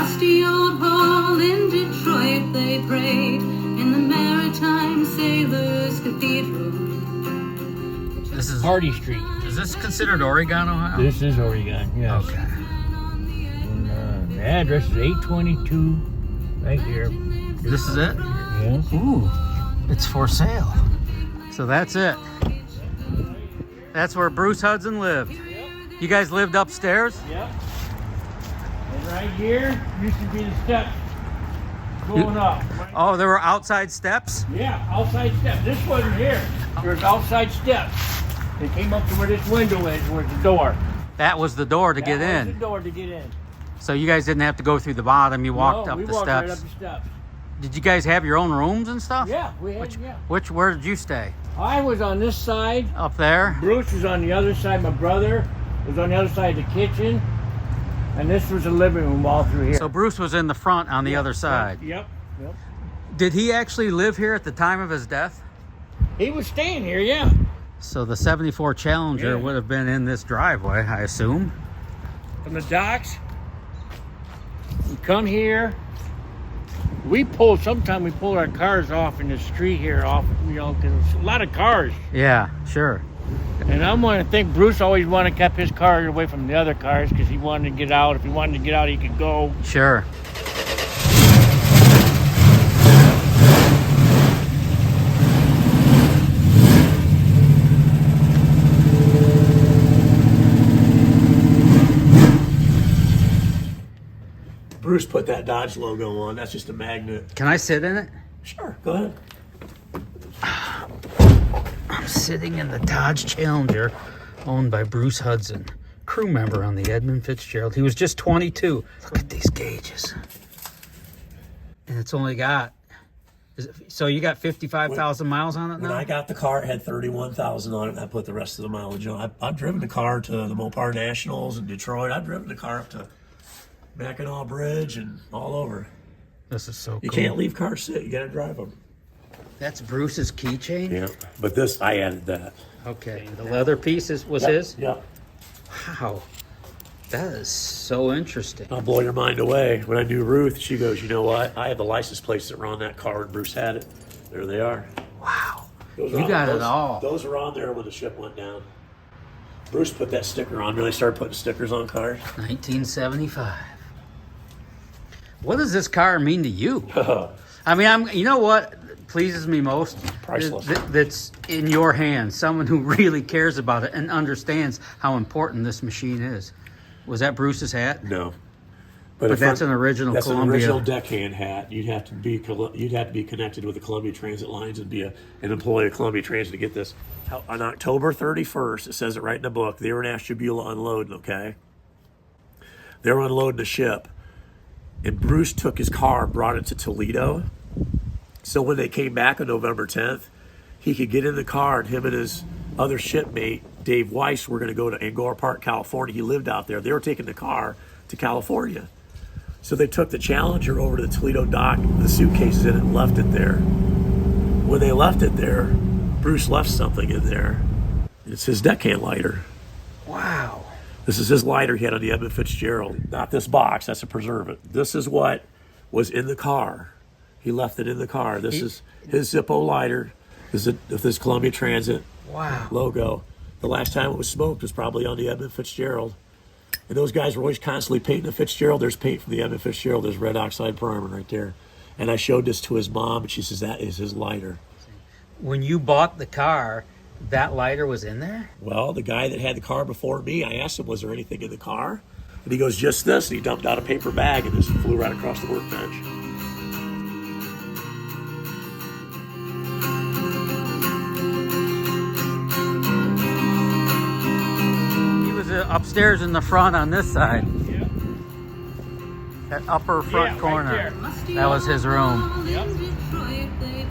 musty old hall in Detroit they prayed in the Maritime Sailors Cathedral. This is Hardy Street. Is this considered Oregon, Ohio? This is Oregon, yes. Okay. And, the address is 822 right here. This is it? Yes. Ooh, it's for sale. So that's it. That's where Bruce Hudson lived. You guys lived upstairs? Yep. And right here used to be the steps going up. Oh, there were outside steps? Yeah, outside steps. This wasn't here. There's outside steps. They came up to where this window is, where's the door. That was the door to get That was in. the door to get in. So you guys didn't have to go through the bottom, you walked No, up we the walked steps. right up the steps. Did you guys have your own rooms and stuff? Yeah, we had, yeah. Where did you stay? I was on this side. Up there? Bruce was on the other side. My brother was on the other side of the kitchen. And this was the living room all through here. So Bruce was in the front on the other side. Yep. Did he actually live here at the time of his death? He was staying here, yeah. So the 74 Challenger would have been in this driveway, I assume. From the docks, we come here. Sometimes we pull our cars off in the street here, because there's a lot of cars. Yeah, sure. And I want to think Bruce always wanted to keep his car away from the other cars because he wanted to get out. If he wanted to get out, he could go. Sure. Bruce put that Dodge logo on. That's just a magnet. Can I sit in it? Sure, go ahead. I'm sitting in the Dodge Challenger owned by Bruce Hudson, crew member on the Edmund Fitzgerald. He was just 22. Look at these gauges. And it's only got, so you got 55,000 miles on it now? When I got the car, it had 31,000 on it, and I put the rest of the mileage on. I've driven the car to the Mopar Nationals in Detroit. I've driven the car up to Mackinac Bridge and all over. This is so cool. You can't leave cars sit. You got to drive them. That's Bruce's keychain? Yeah, but this, I added that. Okay, the leather piece was his? Yeah. Wow, that is so interesting. I'll blow your mind away. When I knew Ruth, she goes, you know what? I have the license plates that were on that car when Bruce had it. There they are. Wow, You got it all. Those were on there when the ship went down. Bruce put that sticker on. Really started putting stickers on cars. 1975. What does this car mean to you? I mean, you know what pleases me most? Priceless. That's in your hands. Someone who really cares about it and understands how important this machine is. Was that Bruce's hat? No. But that's an original That's Columbia. an original Deckhand hat. You'd have to be connected with the Columbia Transit lines and be an employee of Columbia Transit to get this. On October 31st, it says it right in the book, they were in Ashtabula unloading, okay? They were unloading the ship. And Bruce took his car, brought it to Toledo. So when they came back on November 10th, he could get in the car, and him and his other shipmate, Dave Weiss, were going to go to Angora Park, California. He lived out there. They were taking the car to California. So they took the Challenger over to the Toledo dock, the suitcases in it, and left it there. When they left it there, Bruce left something in there. It's his Deckhand lighter. Wow. This is his lighter he had on the Edmund Fitzgerald. Not this box, that's a preservative. This is what was in the car. He left it in the car. This is his Zippo lighter. This is this Columbia Transit logo. The last time it was smoked was probably on the Edmund Fitzgerald. And those guys were always constantly painting the Fitzgerald. There's paint from the Edmund Fitzgerald. There's red oxide primer right there. And I showed this to his mom, and she says, that is his lighter. When you bought the car, that lighter was in there? Well, the guy that had the car before me, I asked him, was there anything in the car? And he goes, just this. And he dumped out a paper bag and just flew right across the workbench. He was upstairs in the front on this side. Yep. That upper front corner. Right That was his room. Yep.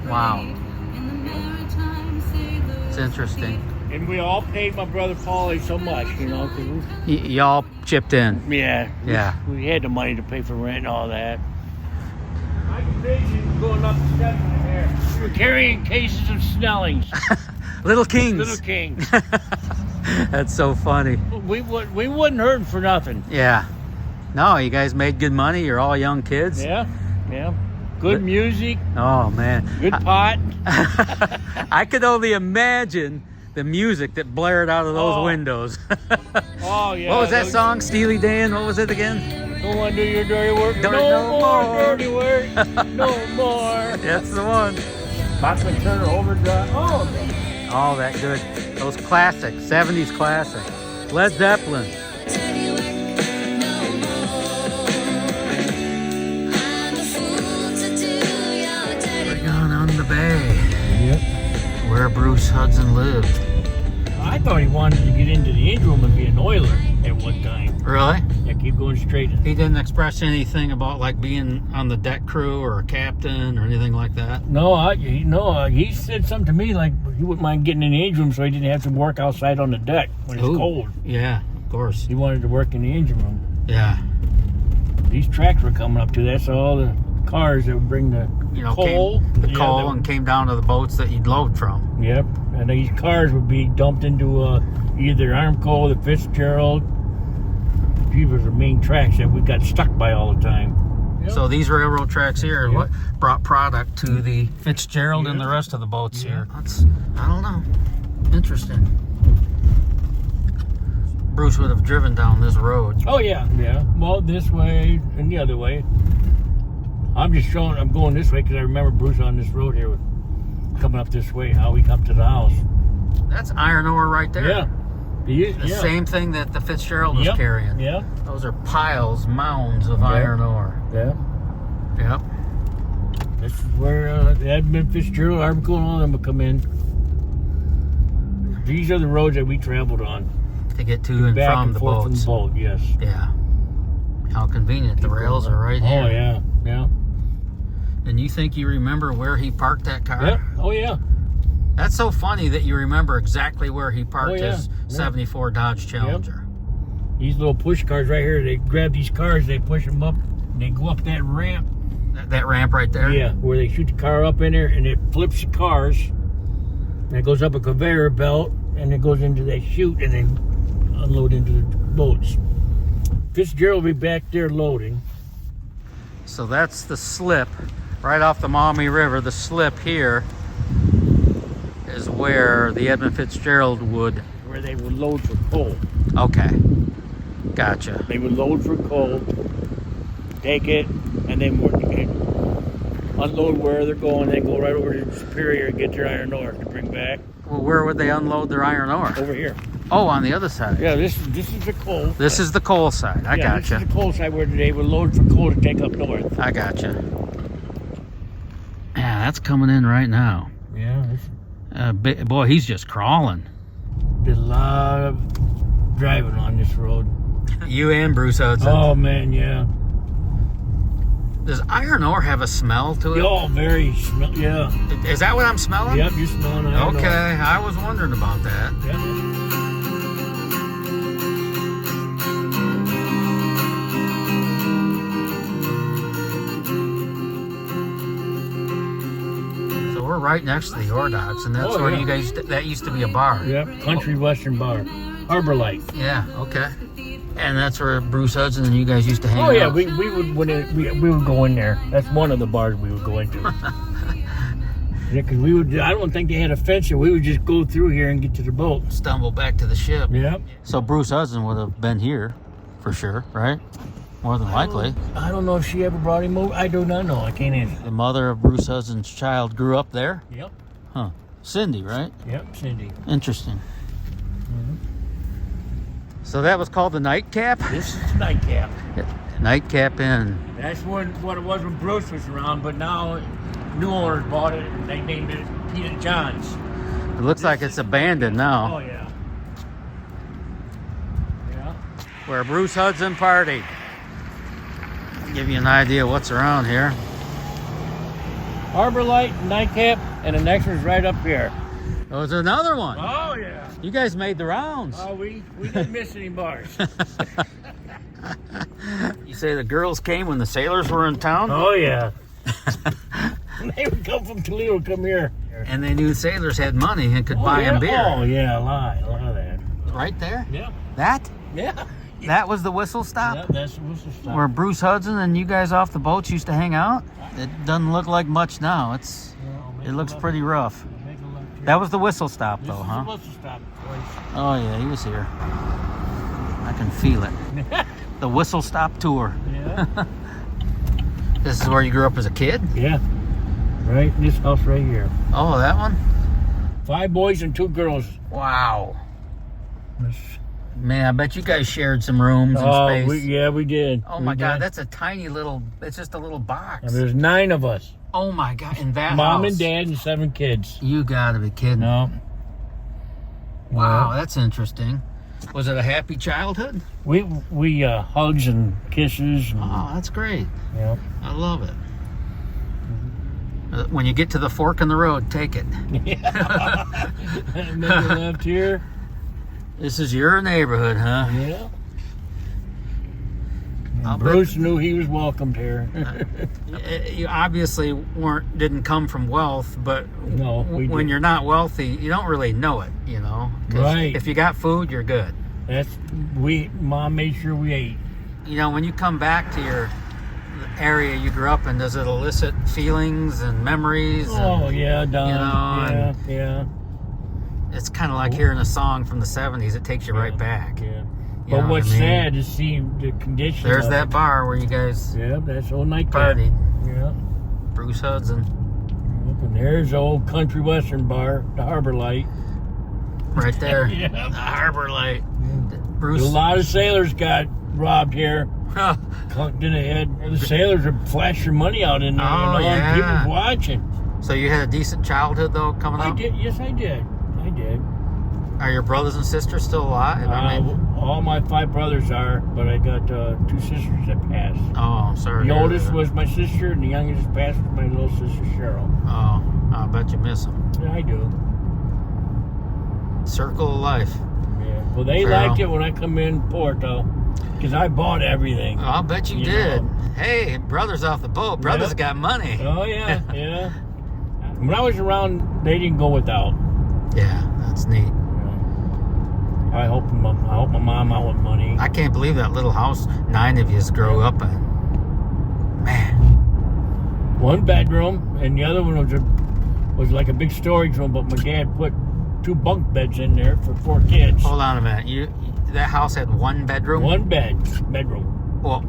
Wow. It's interesting. And we all paid my brother Paulie so much, you know. Y'all chipped in. Yeah. We had the money to pay for rent and all that. I can vision going up the steps in there. We were carrying cases of Snellings. Little Kings. Little Kings. That's so funny. We wouldn't hurt him for nothing. Yeah. No, you guys made good money. You're all young kids. Yeah, yeah. Good music, Oh man, good pot. I could only imagine the music that blared out of those Oh. windows. Oh, yeah. What was that those- song, Steely Dan? What was it again? Don't want to do your dirty work. Don't- no no more more. dirty work. No more. That's the one. Bachman Turner Overdrive. Oh, All that good. Those classics, 70s classics. Led Zeppelin. We're going on the bay, yep. where Bruce Hudson lived. I thought he wanted to get into the engine room and be an oiler at one time. Really? Yeah, keep going straight. He didn't express anything about like being on the deck crew or a captain or anything like that. No, he said something to me like he wouldn't mind getting in the engine room so he didn't have to work outside on the deck when it's Ooh. cold. Yeah, of course. He wanted to work in the engine room. Yeah. These tracks were coming up to that's all the cars that would bring the coal. The coal and came down to the boats that you'd load from. Yep, and these cars would be dumped into either Armco, the Fitzgerald. These were the main tracks that we got stuck by all the time. Yep. So these railroad tracks here are Yep. what brought product to the Fitzgerald and the rest of the boats here. That's, I don't know. Interesting. Bruce would have driven down this road. Oh yeah, yeah. Well, this way and the other way. I'm going this way because I remember Bruce on this road here, coming up this way. How we come to the house. That's iron ore right there. Yeah. The same thing that the Fitzgerald was carrying. Yeah. Those are piles, mounds of iron ore. Yeah. Yep. This is where the Edmund Fitzgerald, Armco, and all of them would come in. These are the roads that we traveled on. To get to and Back from and the forth boats. from the boat, yes. Yeah. How convenient. The rails are right here. Oh, yeah. Yeah. And you think you remember where he parked that car? Yep. Oh, yeah. That's so funny that you remember exactly where he parked yeah. his Yeah. 74 Dodge Challenger. These little push cars right here, they grab these cars, they push them up, and they go up that ramp. That ramp right there? Yeah, where they shoot the car up in there, and it flips the cars, and it goes up a conveyor belt, and it goes into that chute, and then unload into the boats. Fitzgerald will be back there loading. So that's the slip right off the Maumee River. The slip here is where the Edmund Fitzgerald would. Where they would load for coal. Okay. Gotcha. They would load for coal, take it, and then unload where they're going, then go right over to Superior and get their iron ore to bring back. Well, where would they unload their iron ore? Over here. Oh, on the other side. Yeah, this is the coal. This is the coal side. I This gotcha. is the coal side where they would load for coal to take up north. I gotcha. Yeah, that's coming in right now. Yeah, Boy, he's just crawling. there's a lot of driving on this road. You and Bruce Hudson. Oh man, yeah. Does iron ore have a smell to it? Oh, very smell. Yeah. Is that what I'm smelling? Yep, you're smelling iron Okay, ore. I was wondering about that. Yep. So we're right next to the ore docks, and that's Oh, where yeah. you guys. That used to be a bar. Yep. Country Western Bar, Harbor Light. Yeah. Okay. And that's where Bruce Hudson and you guys used to hang out. Oh yeah, we would we would go in there. That's one of the bars we would go into. Yeah, because we would. I don't think they had a fence here. We would just go through here and get to the boat. Stumble back to the ship. Yep. So Bruce Hudson would have been here, for sure, right? More than likely. I don't know if she ever brought him over. I do not know. I can't answer. The mother of Bruce Hudson's child grew up there. Yep. Huh. Cindy, right? Yep. Cindy. Interesting. So that was called the Nightcap? This is the Nightcap. Nightcap Inn. That's what it was when Bruce was around, but now new owners bought it and they named it Peter John's. It looks like it's abandoned now. Oh yeah. Yeah. Where Bruce Hudson partied. Give you an idea what's around here. Harbor Light, Nightcap, and the next one's right up here. Oh, there's another one. Oh yeah. You guys made the rounds. Oh, we didn't miss any bars. You say the girls came when the sailors were in town? Oh yeah. They would come from Toledo, come here. And they knew the sailors had money and could buy them beer. Oh yeah, a lot of that. Right there? Yeah. That? Yeah. That was the whistle stop? Yeah, that's the whistle stop. Where Bruce Hudson and you guys off the boats used to hang out? It doesn't look like much now. It looks pretty rough. That was the whistle stop, though, huh? This is the whistle stop place. Oh, yeah, he was here. I can feel it. The whistle stop tour. Yeah. This is where you grew up as a kid? Yeah. Right in this house right here. Oh, that one? 5 boys and 2 girls. Wow. Man, I bet you guys shared some rooms and space. We did. Oh, my God, that's a tiny little, it's just a little box. And there's 9 of us. Oh, my God, in that Mom house. and Dad and 7 kids. You gotta be kidding. No. Wow, that's interesting. Was it a happy childhood? We hugs and kisses. And, Oh, that's great. yeah. I love it. When you get to the fork in the road, take it. Make a left here. This is your neighborhood, huh? Yeah. I'll Bruce knew he was welcomed here. You obviously didn't come from wealth, but No, we when didn't. you're not wealthy, you don't really know it, you know? 'Cause Right. if you got food, you're good. Mom made sure we ate. You know, when you come back to your area you grew up in, does it elicit feelings and memories? Oh yeah, Don. You know, yeah. It's kind of like hearing a song from the 70s. It takes you right back. Yeah. You know But what's what I mean? sad is see the condition. There's of that it. bar where you guys Yeah, that's old nightclub. partied. Yeah. Bruce Hudson. Yep, and there's the old country western bar, the Harbor Light. Right there. Yeah. The Harbor Light. A Bruce. lot of sailors got robbed here. Clunked in the head. The sailors would flash your money out in there. Oh, and yeah. People watching. So you had a decent childhood, though, coming I up? did. Yes, I did. I did. Are your brothers and sisters still alive? I mean, All my 5 brothers are, but I got 2 sisters that passed. oh, I'm sorry. The to hear oldest that. was my sister, and the youngest passed was my little sister Cheryl. Oh, I bet you miss them. Yeah, I do. Circle of life. Yeah. Well, they Farrell. liked it when I come in Porto, because I bought everything. Oh, I'll bet you You did. know. Hey, brothers off the boat. Brothers Yep. got money. Oh yeah, yeah. When I was around, they didn't go without. Yeah, that's neat. You know. I hope my mom out with money. I can't believe that little house 9 of you grew up in. Man. 1 bedroom, and the other one was like a big storage room. But my dad put 2 bunk beds in there for 4 kids. Hold on a minute. That house had 1 bedroom? 1 bedroom. Well,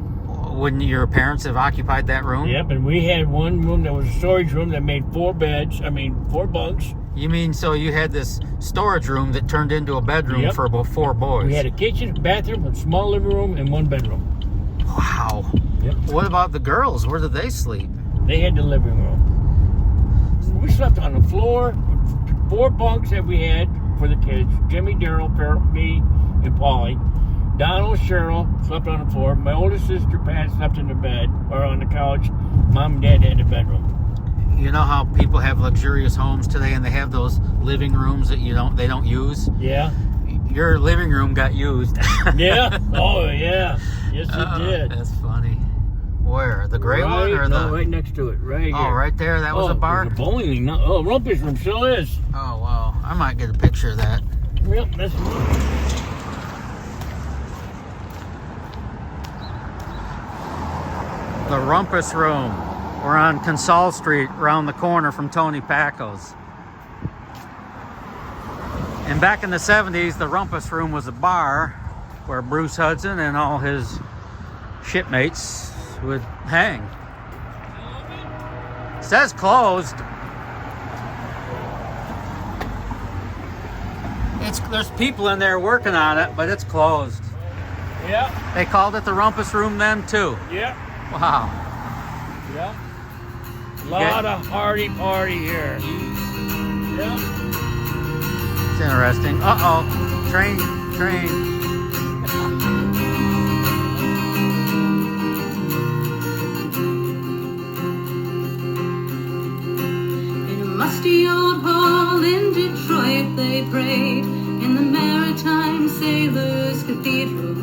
wouldn't your parents have occupied that room? Yep, and we had 1 room that was a storage room that made 4 bunks. You mean so you had this storage room that turned into a bedroom Yep. for about 4 boys? We had a kitchen, bathroom, a small living room, and 1 bedroom. Wow. Yep. What about the girls? Where did they sleep? They had the living room. We slept on the floor. 4 bunks that we had for the kids. Jimmy, Daryl, Farrell, me, and Paulie. Donald, Cheryl slept on the floor. My oldest sister, Pat, slept in the bed or on the couch. Mom and Dad had the bedroom. You know how people have luxurious homes today and they have those living rooms that they don't use? Yeah. Your living room got used. Yeah. Oh, yeah. Yes, it did. That's funny. Where? The gray one or the? right next to it, right here. Oh, right there. That was a bar. The bowling league. No, Rumpus room still is. Oh wow! I might get a picture of that. Yep, that's. The Rumpus Room. We're on Consol Street, around the corner from Tony Paco's. And back in the 70s, the Rumpus Room was a bar where Bruce Hudson and all his shipmates would hang. It says closed. There's people in there working on it, but it's closed. Yeah. They called it the Rumpus Room then too. Yeah. Wow. Yeah. Lot of party here. Yeah. It's interesting. Uh-oh. Train. In a musty old hall in Detroit they prayed in the Maritime Sailors' Cathedral.